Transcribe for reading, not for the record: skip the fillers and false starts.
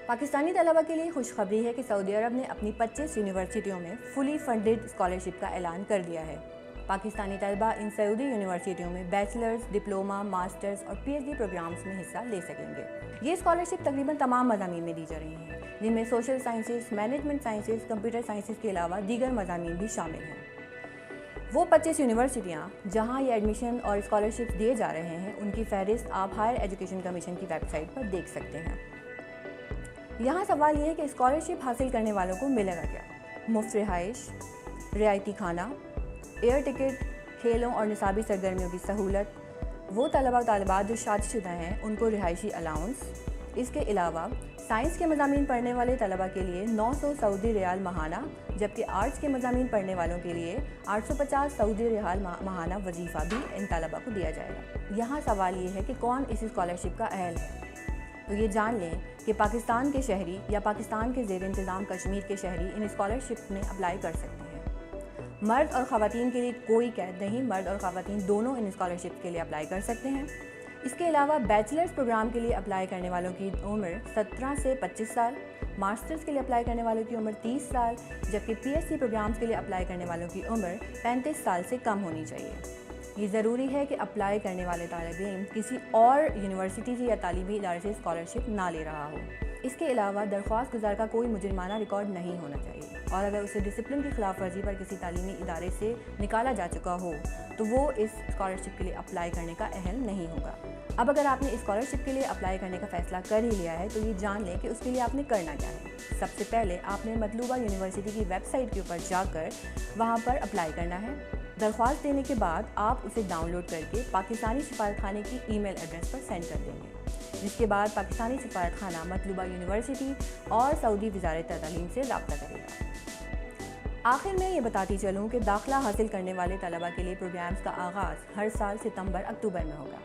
پاکستانی طلبہ کے لیے خوشخبری ہے کہ سعودی عرب نے اپنی 25 یونیورسٹیوں میں فلی فنڈڈ اسکالرشپ کا اعلان کر دیا ہے۔ پاکستانی طلبہ ان سعودی یونیورسٹیوں میں بیچلرز، ڈپلومہ، ماسٹرز اور پی ایچ ڈی پروگرامز میں حصہ لے سکیں گے۔ یہ اسکالرشپ تقریباً تمام مضامین میں دی جا رہی ہیں، جن میں social sciences, management sciences, computer sciences کے علاوہ دیگر مضامین بھی شامل ہیں۔ وہ 25 یونیورسٹیاں جہاں یہ ایڈمیشن اور اسکالرشپ دیے جا رہے ہیں، ان کی فہرست آپ ہائر ایجوکیشن کمیشن کی ویب سائٹ پر دیکھ سکتے ہیں۔ یہاں سوال یہ ہے کہ اسکالرشپ حاصل کرنے والوں کو ملے گا کیا؟ مفت رہائش، رعایتی کھانا، ایئر ٹکٹ، کھیلوں اور نصابی سرگرمیوں کی سہولت، وہ طلبہ و طالبات جو شادی شدہ ہیں ان کو رہائشی الاؤنس۔ اس کے علاوہ سائنس کے مضامین پڑھنے والے طلبہ کے لیے 900 سعودی ریال ماہانہ، جبکہ آرٹس کے مضامین پڑھنے والوں کے لیے 850 سعودی ریال ماہانہ وظیفہ بھی ان طلبہ کو دیا جائے گا۔ یہاں سوال یہ ہے کہ کون اس اسکالرشپ کا اہل ہے؟ تو یہ جان لیں کہ پاکستان کے شہری یا پاکستان کے زیر انتظام کشمیر کے شہری ان اسکالرشپ میں اپلائی کر سکتے ہیں۔ مرد اور خواتین کے لیے کوئی قید نہیں، مرد اور خواتین دونوں ان اسکالرشپ کے لیے اپلائی کر سکتے ہیں۔ اس کے علاوہ بیچلرز پروگرام کے لیے اپلائی کرنے والوں کی عمر 17 سے 25 سال، ماسٹرز کے لیے اپلائی کرنے والوں کی عمر 30 سال، جبکہ پی ایچ ڈی پروگرامز کے لیے اپلائی کرنے والوں کی عمر 35 سال سے کم ہونی چاہیے۔ یہ ضروری ہے کہ اپلائی کرنے والے طالب علم کسی اور یونیورسٹی یا تعلیمی ادارے سے اسکالرشپ نہ لے رہا ہو۔ اس کے علاوہ درخواست گزار کا کوئی مجرمانہ ریکارڈ نہیں ہونا چاہیے، اور اگر اسے ڈسپلن کی خلاف ورزی پر کسی تعلیمی ادارے سے نکالا جا چکا ہو تو وہ اس اسکالرشپ کے لیے اپلائی کرنے کا اہل نہیں ہوگا۔ اب اگر آپ نے اسکالرشپ کے لیے اپلائی کرنے کا فیصلہ کر ہی لیا ہے تو یہ جان لیں کہ اس کے لیے آپ نے کرنا کیا ہے۔ سب سے پہلے آپ نے مطلوبہ یونیورسٹی کی ویب سائٹ کے اوپر جا کر وہاں پر اپلائی کرنا ہے۔ درخواست دینے کے بعد آپ اسے ڈاؤن لوڈ کر کے پاکستانی سفارت خانے کی ای میل ایڈریس پر سینڈ کر دیں گے، جس کے بعد پاکستانی سفارت خانہ مطلوبہ یونیورسٹی اور سعودی وزارت تعلیم سے رابطہ کرے گا۔ آخر میں یہ بتاتی چلوں کہ داخلہ حاصل کرنے والے طلبہ کے لیے پروگرامز کا آغاز ہر سال ستمبر اکتوبر میں ہوگا۔